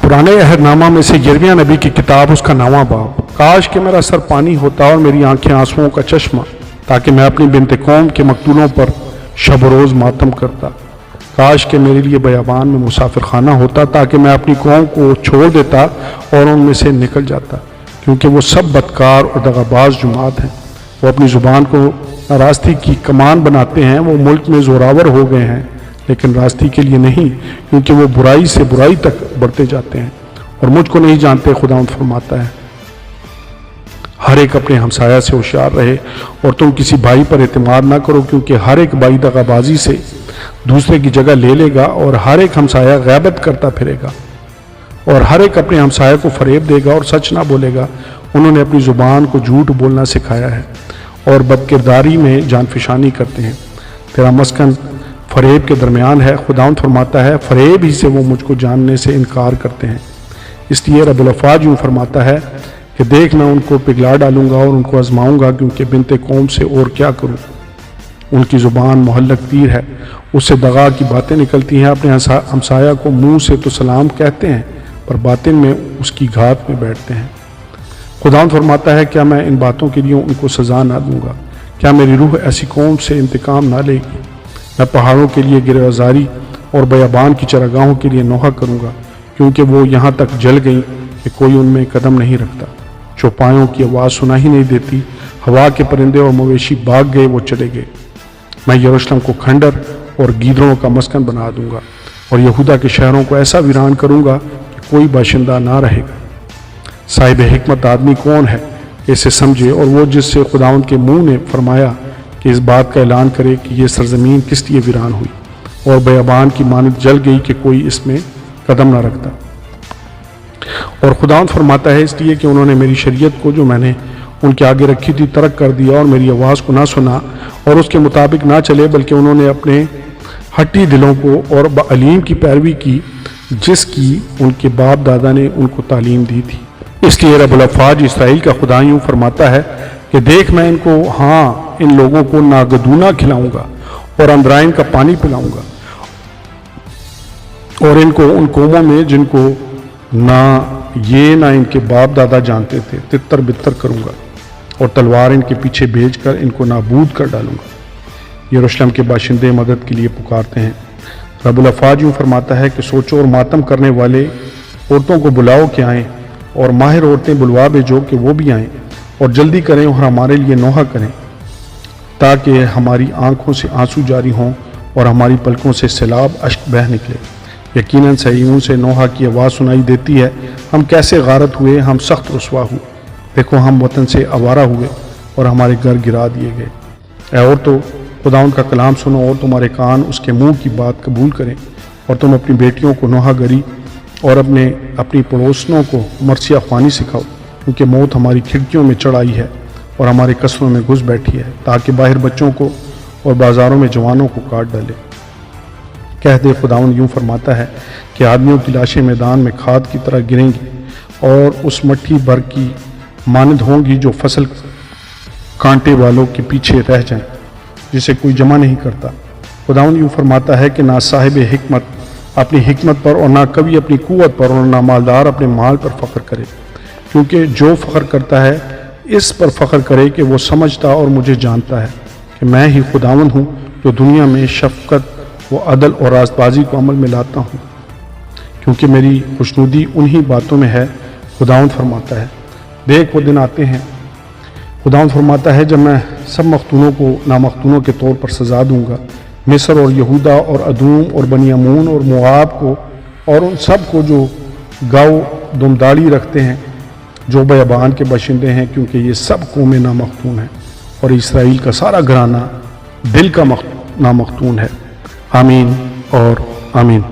पुराने अहदनामा में से यिर्मयाह नबी की किताब, उसका 9वां बाब। काश कि मेरा सर पानी होता और मेरी आंखें आंसुओं का चश्मा, ताकि मैं अपनी बिनते कौम के मकतूलों पर शब रोज़ मातम करता। काश कि मेरे लिए बयाबान में मुसाफिर खाना होता, ताकि मैं अपनी कौम को छोड़ देता और उनमें से निकल जाता, क्योंकि वो सब बदकार और दगाबाज जुमात हैं। वो अपनी ज़ुबान को रास्ती की कमान बनाते हैं। वो मुल्क में ज़ोरावर हो गए हैं, लेकिन रास्ती के लिए नहीं, क्योंकि वो बुराई से बुराई तक बढ़ते जाते हैं और मुझको नहीं जानते। खुदावंद फरमाता है, हर एक अपने हमसाया से होशियार रहे और तुम किसी भाई पर एतमाद ना करो, क्योंकि हर एक भाई दगाबाजी से दूसरे की जगह ले लेगा और हर एक हमसाया गैबत करता फिरेगा और हर एक अपने हमसाया को फरेब देगा और सच ना बोलेगा। उन्होंने अपनी ज़ुबान को झूठ बोलना सिखाया है और बदकिरदारी में जानफिशानी करते हैं। तेरा मस्कन फरेब के दरमियान है। खुदावंद फरमाता है, फरेब ही से वो मुझको जानने से इनकार करते हैं। इसलिए रब्बुल अफ़वाज यूँ फरमाता है कि देख, मैं उनको पिघला डालूंगा और उनको आजमाऊंगा, क्योंकि बिनते कौम से और क्या करूं। उनकी ज़ुबान मुहल्लक तीर है, उससे दगा की बातें निकलती हैं। अपने हमसाया को मुंह से तो सलाम कहते हैं, पर बातिन में उसकी घात में बैठते हैं। खुदावंद फरमाता है, क्या मैं इन बातों के लिए उनको सज़ा ना दूंगा? क्या मेरी रूह ऐसी कौम से इंतकाम ना लेगी? मैं पहाड़ों के लिए गिरफ्तारी और बयाबान की चरागाहों के लिए नोहा करूँगा, क्योंकि वो यहाँ तक जल गई कि कोई उनमें कदम नहीं रखता। चौपायों की आवाज़ सुनाई नहीं देती। हवा के परिंदे और मवेशी भाग गए, वो चले गए। मैं यरूशलेम को खंडर और गीदड़ों का मस्कन बना दूंगा और यहूदा के शहरों को ऐसा वीरान करूँगा कि कोई बाशिंदा ना रहेगा। साहिब हिकमत आदमी कौन है, इसे समझे, और वो जिससे खुदावंद के मुँह ने फरमाया कि इस बात का ऐलान करे कि ये सरजमीन किस लिए वीरान हुई और बयाबान की मानद जल गई कि कोई इसमें कदम ना रखता। और खुदावंद फरमाता है, इसलिए कि उन्होंने मेरी शरीयत को जो मैंने उनके आगे रखी थी तर्क कर दिया और मेरी आवाज़ को ना सुना और उसके मुताबिक ना चले, बल्कि उन्होंने अपने हट्टी दिलों को और अलीम की पैरवी की, जिसकी उनके बाप दादा ने उनको तालीम दी थी। इसलिए रब्बुल अफ़वाज इसराइल का खुदा यूँ फरमाता है कि देख, मैं इनको, हाँ, इन लोगों को नागदूना खिलाऊंगा और अंदराइन का पानी पिलाऊंगा और इनको उन कौमों में जिनको ना ये ना इनके बाप दादा जानते थे तितर बितर करूंगा और तलवार इनके पीछे भेजकर इनको नाबूद कर डालूंगा। यरूशलेम के बाशिंदे मदद के लिए पुकारते हैं। रब्बुल अफ़वाज यूँ फरमाता है कि सोचो और मातम करने वाले औरतों को बुलाओ कि आएँ और माहिर औरतें बुलवा भेजो कि वो भी आएँ और जल्दी करें और हमारे लिए नोहा करें, ताकि हमारी आंखों से आंसू जारी हों और हमारी पलकों से सैलाब अश्क बह निकले। यकीनन सहीयों से नोहा की आवाज़ सुनाई देती है, हम कैसे गारत हुए, हम सख्त रुसवा हुए। देखो, हम वतन से आवारा हुए और हमारे घर गिरा दिए गए। और तो खुदावंद का कलाम सुनो और तुम्हारे कान उसके मुंह की बात कबूल करें और तुम अपनी बेटियों को नोहा गरी और अपनी पड़ोसनों को मरसिया ख्वानी सिखाओ, क्योंकि मौत हमारी खिड़कियों में चढ़ आई है और हमारे कस्रों में घुस बैठी है, ताकि बाहर बच्चों को और बाज़ारों में जवानों को काट डाले। कह दे, खुदावंद यूँ फरमाता है कि आदमियों की लाशें मैदान में खाद की तरह गिरेंगी और उस मट्टी भर की मानद होंगी जो फसल कांटे वालों के पीछे रह जाएं, जिसे कोई जमा नहीं करता। खुदावंद यूँ फरमाता है कि ना साहिब हिकमत अपनी हिकमत पर और ना कभी अपनी कुव्वत पर और ना मालदार अपने माल पर फ़ख्र करे, क्योंकि जो फ़ख्र करता है इस पर फ़ख्र करे कि वो समझता और मुझे जानता है कि मैं ही खुदावंद हूँ, जो दुनिया में शफ़क़त व अदल और रास्तबाजी को अमल में लाता हूँ, क्योंकि मेरी खुशनुदी उन्हीं बातों में है। खुदावंद फरमाता है, देख, वो दिन आते हैं, खुदावंद फरमाता है, जब मैं सब मख्तूनों को नामख्तूनों के तौर पर सज़ा दूँगा। मिस्र और यहूदा और अदूम और बनी अमून और मुआब को और उन सब को जो गाँव दुमदाड़ी रखते हैं, जो बयाबान के बाशिंदे हैं, क्योंकि ये सब कौमें नामख्तून हैं और इसराइल का सारा घराना दिल का नामख्तून है। आमीन और आमीन।